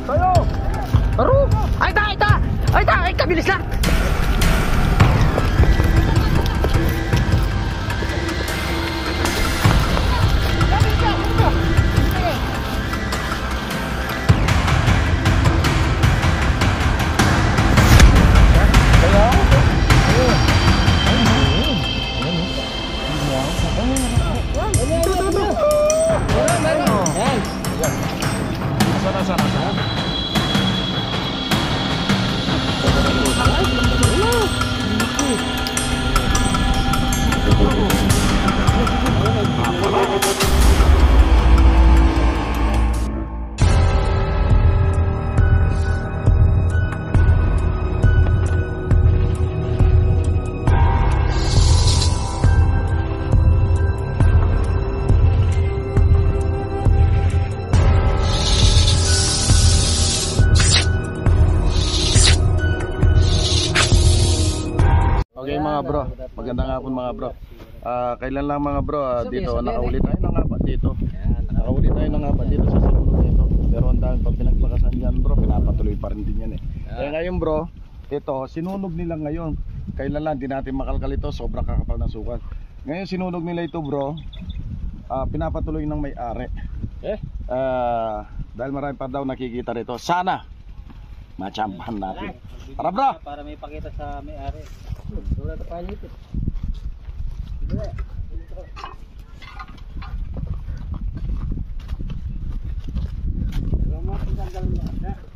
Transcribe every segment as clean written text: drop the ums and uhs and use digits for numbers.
Tayo! Taro! Ay ta! Ay ta! Ay ta! Ay kabilis lang! Okay mga bro, magandang hapon mga bro. Kailan lang mga bro, dito nakahuli tayo ng apat dito. Nakahuli tayo ng apat dito sa siguro nito. Pero ang dami pag pinaglakasan yan bro, pinapatuloy pa rin din yan eh. Kaya ngayon bro, ito sinunog nila ngayon. Kailan lang, di natin makalkal ito, sobrang kakapal ng sukat. Ngayon sinunog nila ito bro, pinapatuloy ng may-ari. Dahil marami pa daw nakikita rito. Sana machampahan natin. Tara bro! Para may pakita sa may-ari. Wala na palit.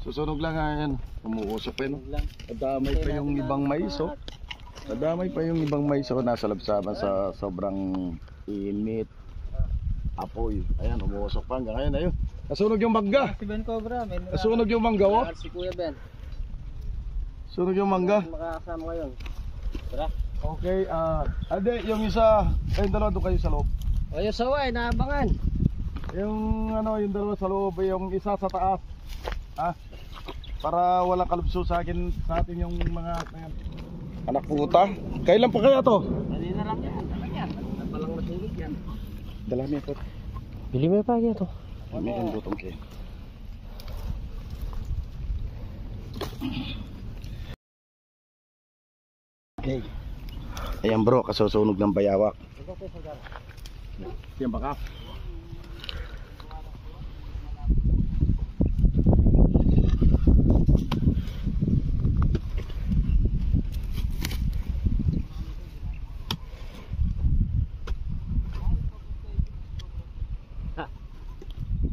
Susunog lang yan. Umuusok pa yun. Nadamay pa yung ibang mais oh. Nadamay pa yung ibang mais oh. Nasa labsaban sa sobrang init. Apoy. Ayan, umuusok pa hanggang ngayon. Ayun. Nasunog yung mangga. Si Ben Cobra. Nasunog yung mangga oh. Si Kuya Ben. Sunog yung mangga. Makakasama ngayon. Tara. Okay, ade, yung isa, yung dalawa doon kayo sa loob. O yung saway, naabangan. Yung ano, yung dalawa sa loob, yung isa sa taas. Ha? Para walang kalubso sa akin, sa atin yung mga anak puta. Kailan pa kaya to? Kanina lang yan, talagang. Napalang masunog yan. Dala niya po. Bili mo pa kaya to. May ang butong kayo. Okay. Ayan bro, kasusunog ng bayawak. Yan baka.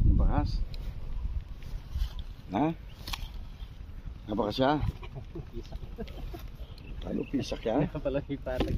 Yan bakas. Ha? Napaka siya? Ano pisak yan? Palang ipatag.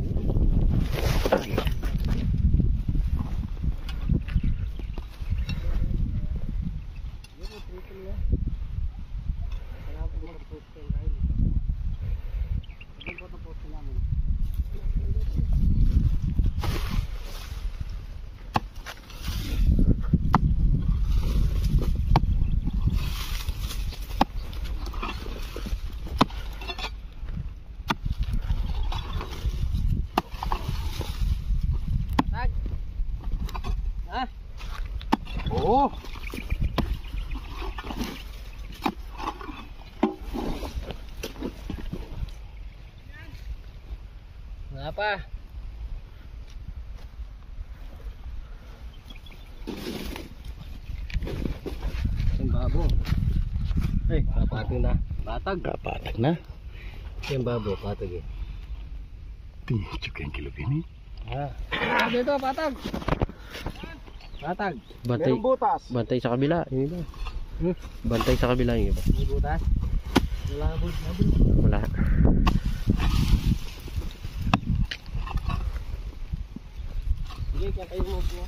Oo. Apa? Yung babo. Ay, kapatag na. Patag. Kapatag na. Yung babo, patag eh. Tiyo kayong kilopini. Dito, patag. Patag. Bantay, butas. Bantay sa kabila. Yung iba. Bantay sa kabila yung iba. May butas? Wala na butas. Wala. Sige, kaya kayo mo po.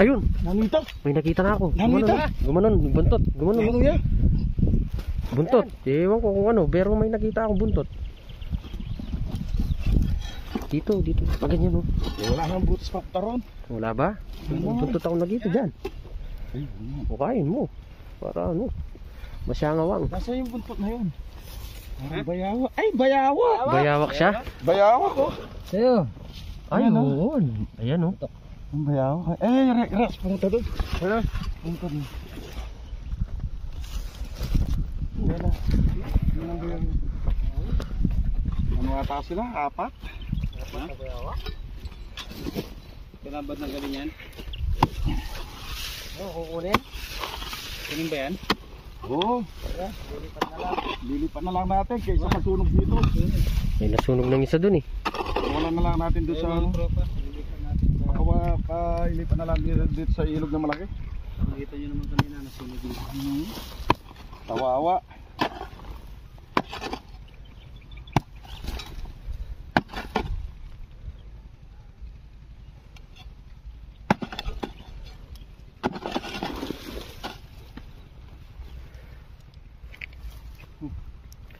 Ayun! Nanito? May nakita na ako. Nanito? Gumanon, buntot. Gumanon. Ano yan? Buntot. Ewan ko kung ano, pero may nakita akong buntot. Dito. Pag ganyan oh. Wala nang butas pa taron. Wala ba? Buntot ako nakita dyan. Bukain mo. Para ano. Masyangawang. Nasa yung buntot na yun? Bayawak. Ay, bayawak! Bayawak siya? Bayawak oh. Sa'yo. Ay, Ayan, oo. Ayan, oh. Ang bayaw. Rex, pumunta doon. Ano? Pumunta doon. Ano ata sila? Apat? Pinabad ng galing yan? Oo, kukunin. Kunin ba yan? Oo. Lilipat na lang natin kaysa masunog dito. May nasunog ng isa dun eh. Wala na lang natin doon sa ano. Tropa, lilipat natin ba? Pailipat na lang dito sa ilog na malaki. Nakita nyo naman kanina nasunog dito. Tawawa.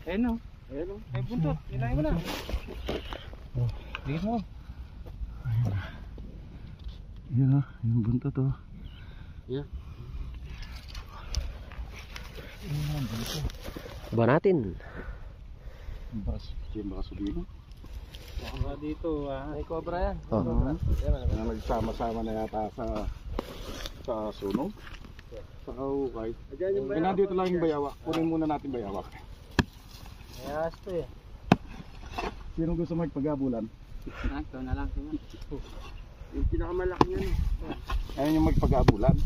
Ayun o. Ayun o. Ay buntot. Ilahin mo na. Ligis mo. Yan yung buntot to. Yeah. Ba natin? Yung baka sabihin. Baka dito May cobra yan. Na nagsama-sama na yata sa sunog. Sa kahukay. Nandito lang yung bayawak. Kunin muna natin bayawak. Ayas to eh. Sino gusto magpagabulan? Ito na lang. Yung pinakamalaki yun. Ayun yung magpagabulan.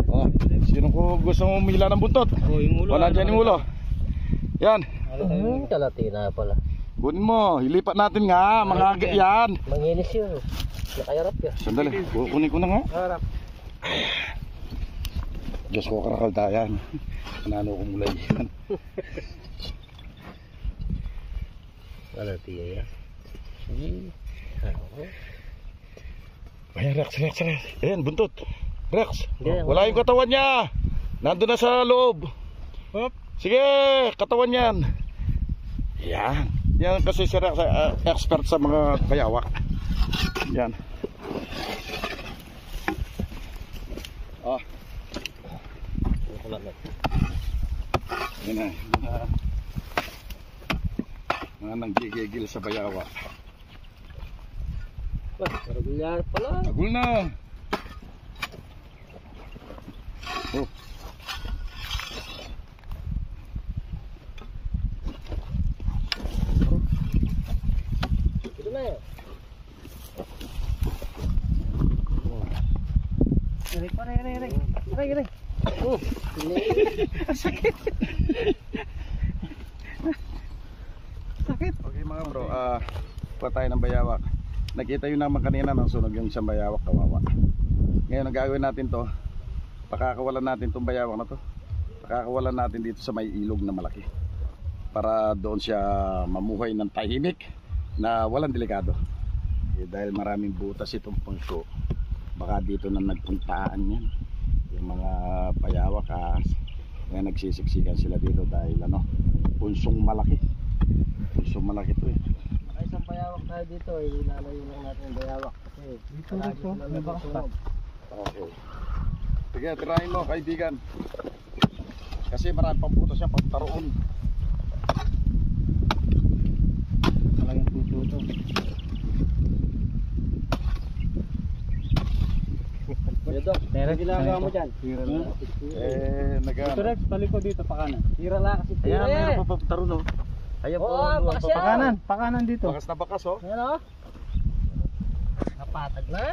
Oh, sino ko gusto umila ng buntot? Oh, yung ulo. Wala dyan yung ulo. Yan. Kalati na pala. Kunin mo. Ilipat natin nga. Mga aga yan. Manginis yun. Nakayarap yan. Sandali. Kunin ko na nga. Harap. Diyos ko karakaldayan. Anano ko mulay yan. Kalati yan. Ayan, Rex. Ayan, buntot. Rex. Hindi, Wala yung katawan niya. Nandun na sa loob. Hop. Sige, katawan yan. Yan. Yan kasi si Rex expert sa mga bayawak. Yan. Ah. Yan na. Mga nanggigigil sa bayawak. Regular pala. Agul na. Oh. Ito na yun. Aray. Oh, Sakit. Okay mga bro, pa tayo ng bayawak. Nakita yun naman kanina nang sunog yung isang bayawak, kawawa. Ngayon ang gagawin natin to, pakakawalan natin tong bayawak na to. Pakakawalan natin dito sa may ilog na malaki. Para doon siya mamuhay ng tahimik na walang delikado. Dahil maraming butas itong pangko, baka dito na nagpuntaan yan. Yung mga bayawak na nagsisiksikan sila dito dahil punsong malaki. Punsong malaki to eh. Ay, isang bayawak tayo dito. Ilalayo lang natin yung bayawak. Kasi Dito may bakas pa. Okay. Sige, tirahin mo kaibigan. Kasi marami pang butas yan pagtaroon. Talagang tututo. Pero ginagawa mo dyan. Ito Rex, taliko dito pa kanan. Tira lang kasi Ayan, mayroon pa pagtaroon oh. Ayan po. Pa kanan dito. Bakas na bakas oh. Ayan o. Napatag na.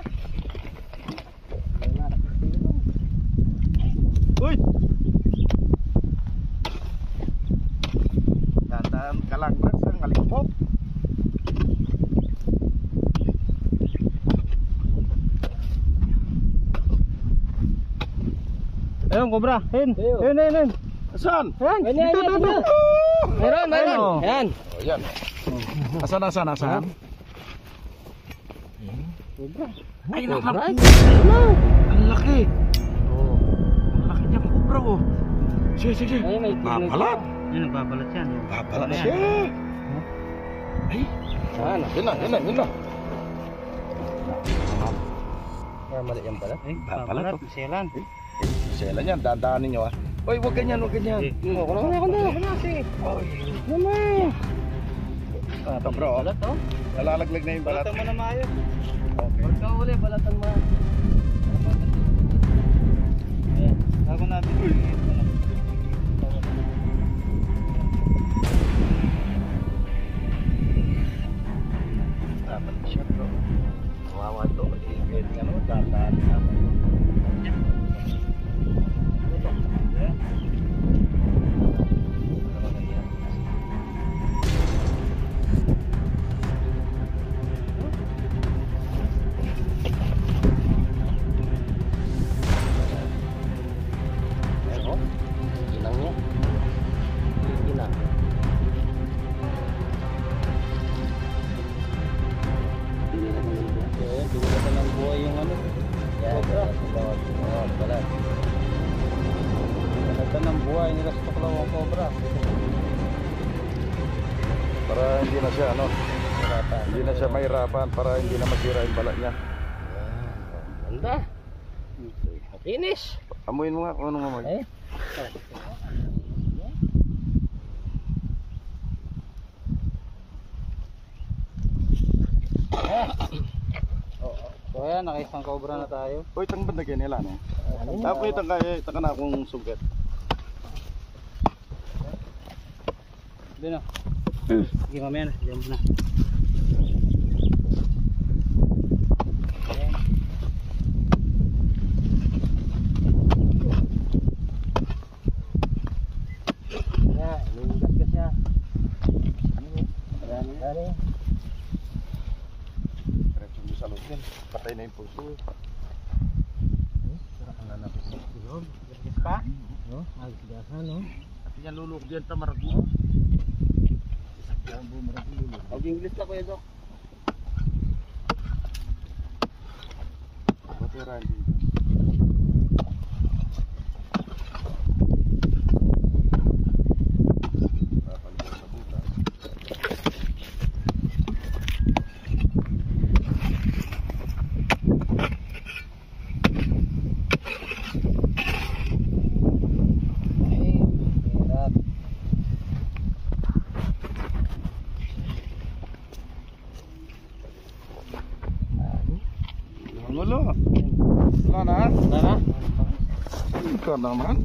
Uy! Tandaan ka lang Rex, ang alipop. Ayun, cobra. Ayun. Saan? Ayan, Dito. Meron. Ayun. Ayan. Oh, yan. Asan? Cobra. Ay, Cobra. ang laki. Ang laki niya cobra oh. Sige. Ay, may Babalat. Yun, nagbabalat yan. Babalat siya. Ay, Sana. yun na. Kaya mali yan pala. Ay, Babalat, babalat. oh. Selan. Sela niyan, dadaanin nyo ah. Oy, wag ganyan. Ako na. Sige. Ito bro, Balat oh. nalalaglag na yung balat. Balatan mo na maayo. Okay. Huwag ka uli, balatan mo. Ayan, bago natin. Dapat siya bro. Kawawa to. Pwede nga naman, dapat naman. Dugatan ng buhay yung ano. Cobra. Balat. Balatan ng buhay nila sa tuklaw ang cobra. Para hindi na siya ano, Balatan. hindi na siya mahirapan, para hindi na masira yung balat niya. Ganda. Finish. Amuin mo nga kung anong amoy. Eh. So ayan, nakaisang cobra na tayo. Uy, tang banda kayo nila no? Tapos itang kaya, itang na akong sugat. Doon o. Sige mamaya na, diyan mo na. Ayan. Ya, ini gasnya. Dari. Diretso mo sa loob yan. Patay na yung puso. Sarap ang nanapis. Gas pa? No, agdasan no. At yan lulok dyan, tamarago. Yan bumarag lulok. Mag-English ka kuya Dok. Patira hindi. Papalitan sa butas. Ay, hirap. Wala. Wala na. Tara. Ikaw naman.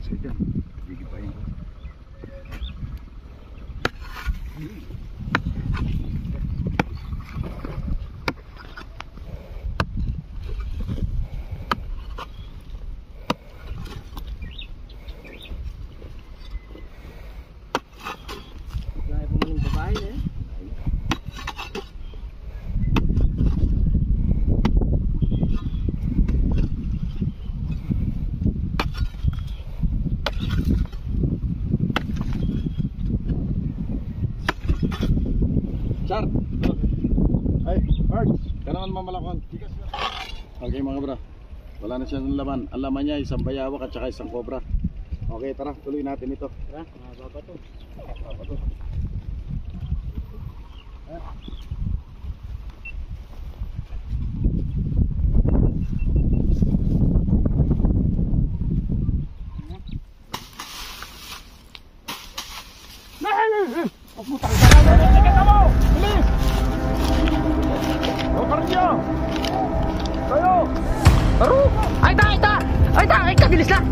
Sige, gigipain ko. Lagi po mo yung babae eh. Char! Ay, Arts! Kailangan mamalakon. Okay mga bro. Wala na siya ng laman. Ang laman niya isang bayawak at saka isang cobra. Okay, tara. Tuloy natin ito. Tara, mahaba pa to. Apa to? Aru! Ay ta, ay ta! Ay ta, ay ta, bilis lang!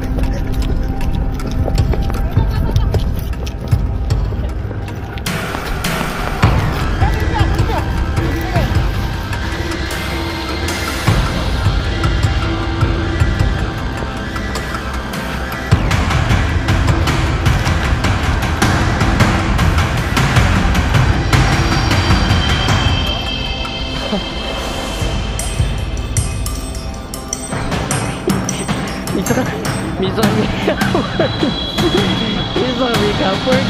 Minsan may covered.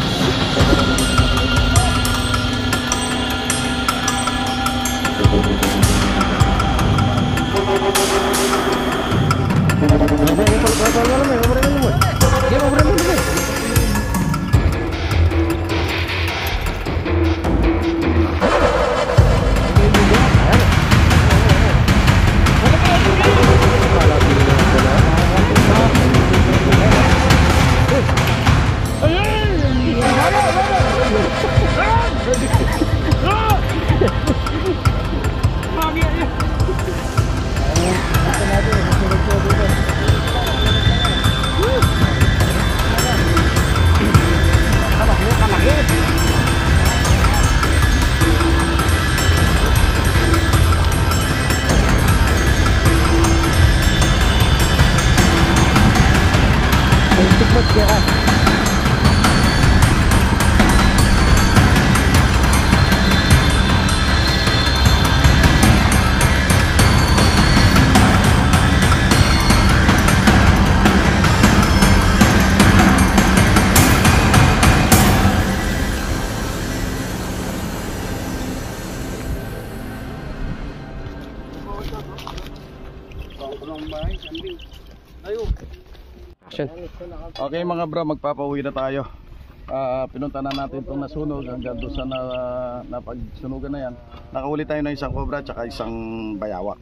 Smooth kaya. Action. Okay mga bro, magpapauwi na tayo. Pinunta na natin itong nasunog hanggang doon sa napagsunugan na yan. Nakahuli tayo ng isang cobra at isang bayawak.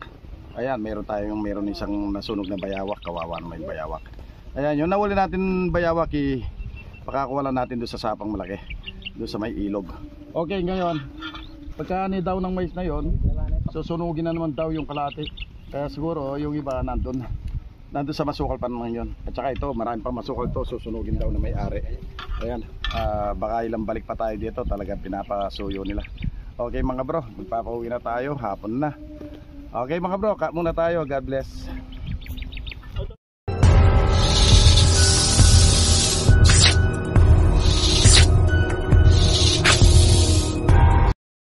Ayan, meron isang nasunog na bayawak. Kawawa naman yung bayawak. Ayan, yung nahuli natin bayawak, pakakuha lang natin doon sa sapang malaki, doon sa may ilog. Okay, ngayon pagkaani daw ng mais na yon, susunugin na naman daw yung kalahati. Kaya siguro yung iba nandun sa masukal pa naman yun. At saka ito, marami pang masukal to, susunugin daw na may-ari. Ayan, baka ilang balik pa tayo dito, talaga pinapasuyo nila. Okay mga bro, magpapauwi na tayo, hapon na. Okay mga bro, cut muna tayo, God bless.